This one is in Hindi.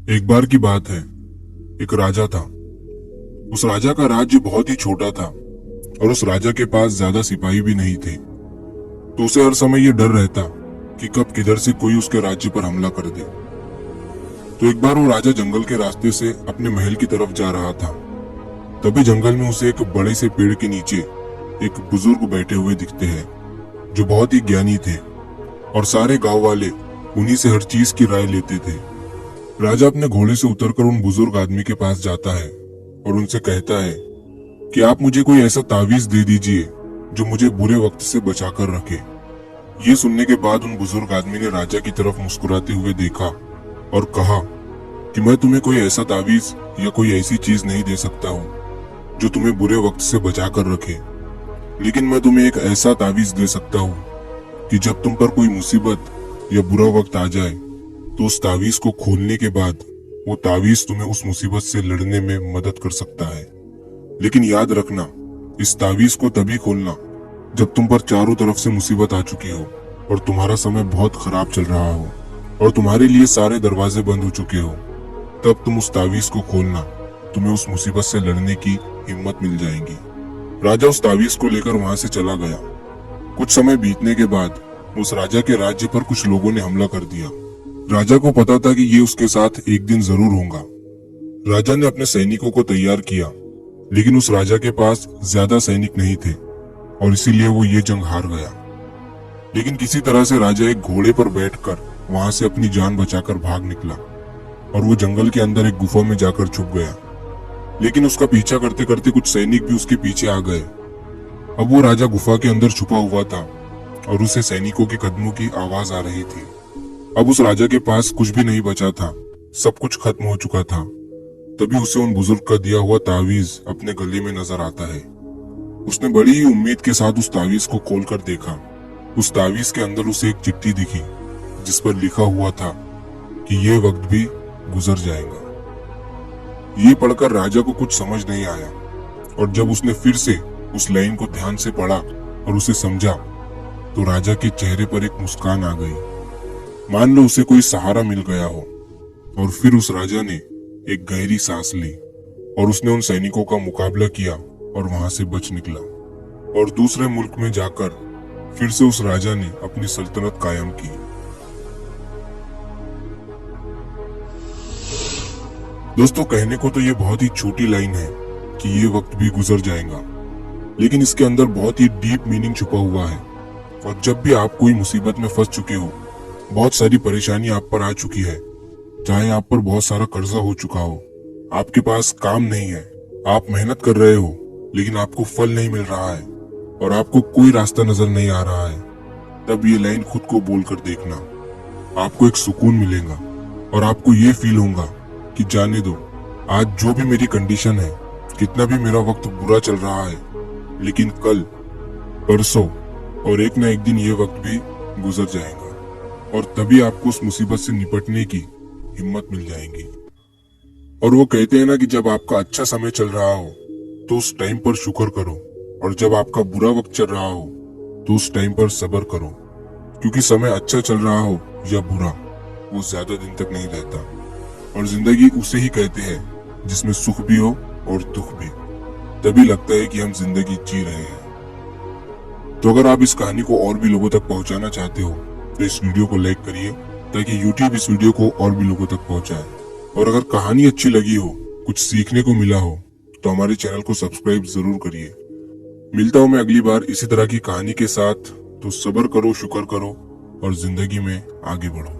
एक बार की बात है। एक राजा था। उस राजा का राज्य बहुत ही छोटा था और उस राजा के पास ज्यादा सिपाही भी नहीं थे। तो उसे हर समय ये डर रहता कि कब किधर से कोई उसके राज्य पर हमला कर दे। तो एक बार वो राजा जंगल के रास्ते से अपने महल की तरफ जा रहा था। तभी जंगल में उसे एक बड़े से पेड़ के नीचे एक बुजुर्ग बैठे हुए दिखते हैं, जो बहुत ही ज्ञानी थे और सारे गांव वाले उन्हीं से हर चीज की राय लेते थे। राजा अपने घोड़े से उतरकर उन बुजुर्ग आदमी के पास जाता है और उनसे कहता है कि आप मुझे कोई ऐसा तावीज दे दीजिए जो मुझे बुरे वक्त से बचाकर रखे। ये सुनने के बाद उन बुजुर्ग आदमी ने राजा की तरफ मुस्कुराते हुए देखा और कहा कि मैं तुम्हें कोई ऐसा तावीज या कोई ऐसी चीज नहीं दे सकता हूँ जो तुम्हें बुरे वक्त से बचाकर रखे, लेकिन मैं तुम्हें एक ऐसा तावीज दे सकता हूँ कि जब तुम पर कोई मुसीबत या बुरा वक्त आ जाए तो उस तावीज को खोलने के बाद वो तावीज तुम्हें उस मुसीबत से लड़ने में मदद कर सकता है। लेकिन याद रखना, इस तावीज को तभी खोलना जब तुम पर चारों तरफ से मुसीबत आ चुकी हो और तुम्हारा समय बहुत खराब चल रहा हो और तुम्हारे लिए सारे दरवाजे बंद हो चुके हो। तब तुम उस तावीज को खोलना, तुम्हें उस मुसीबत से लड़ने की हिम्मत मिल जाएगी। राजा उस तावीज को लेकर वहां से चला गया। कुछ समय बीतने के बाद उस राजा के राज्य पर कुछ लोगों ने हमला कर दिया। राजा को पता था कि ये उसके साथ एक दिन जरूर होगा। राजा ने अपने सैनिकों को तैयार किया, लेकिन उस राजा के पास ज्यादा सैनिक नहीं थे और इसीलिए वो ये जंग हार गया। लेकिन किसी तरह से राजा एक घोड़े पर बैठकर वहां से अपनी जान बचाकर भाग निकला और वो जंगल के अंदर एक गुफा में जाकर छुप गया। लेकिन उसका पीछा करते करते कुछ सैनिक भी उसके पीछे आ गए। अब वो राजा गुफा के अंदर छुपा हुआ था और उसे सैनिकों के कदमों की आवाज आ रही थी। अब उस राजा के पास कुछ भी नहीं बचा था, सब कुछ खत्म हो चुका था। तभी उसे उन बुजुर्ग का दिया हुआ तावीज अपने गले में नजर आता है। उसने बड़ी ही उम्मीद के साथ उस तावीज को खोलकर देखा। उस तावीज के अंदर उसे एक चिट्ठी दिखी जिस पर लिखा हुआ था कि ये वक्त भी गुजर जाएगा। ये पढ़कर राजा को कुछ समझ नहीं आया और जब उसने फिर से उस लाइन को ध्यान से पढ़ा और उसे समझा तो राजा के चेहरे पर एक मुस्कान आ गई। मान लो उसे कोई सहारा मिल गया हो। और फिर उस राजा ने एक गहरी सांस ली और उसने उन सैनिकों का मुकाबला किया और वहां से बच निकला और दूसरे मुल्क में जाकर फिर से उस राजा ने अपनी सल्तनत कायम की। दोस्तों, कहने को तो ये बहुत ही छोटी लाइन है कि ये वक्त भी गुजर जाएगा, लेकिन इसके अंदर बहुत ही डीप मीनिंग छुपा हुआ है। और जब भी आप कोई मुसीबत में फंस चुके हो, बहुत सारी परेशानी आप पर आ चुकी है, चाहे आप पर बहुत सारा कर्जा हो चुका हो, आपके पास काम नहीं है, आप मेहनत कर रहे हो लेकिन आपको फल नहीं मिल रहा है और आपको कोई रास्ता नजर नहीं आ रहा है, तब ये लाइन खुद को बोलकर देखना। आपको एक सुकून मिलेगा और आपको ये फील होगा कि जाने दो, आज जो भी मेरी कंडीशन है, कितना भी मेरा वक्त बुरा चल रहा है, लेकिन कल, परसों और एक ना एक दिन ये वक्त भी गुजर जाएगा और तभी आपको उस मुसीबत से निपटने की हिम्मत मिल जाएगी। और वो कहते हैं ना कि जब आपका अच्छा समय चल रहा हो तो उस टाइम पर शुक्र करो और जब आपका बुरा वक्त चल रहा हो तो उस टाइम पर सब्र करो, क्योंकि समय अच्छा चल रहा हो या बुरा, वो ज्यादा दिन तक नहीं रहता और जिंदगी उसे ही कहते हैं जिसमें सुख भी हो और दुख भी। तभी लगता है कि हम जिंदगी जी रहे हैं। तो अगर आप इस कहानी को और भी लोगों तक पहुंचाना चाहते हो तो इस वीडियो को लाइक करिए ताकि YouTube इस वीडियो को और भी लोगों तक पहुंचाए। और अगर कहानी अच्छी लगी हो, कुछ सीखने को मिला हो, तो हमारे चैनल को सब्सक्राइब जरूर करिए। मिलता हूं मैं अगली बार इसी तरह की कहानी के साथ। तो सब्र करो, शुक्र करो और जिंदगी में आगे बढ़ो।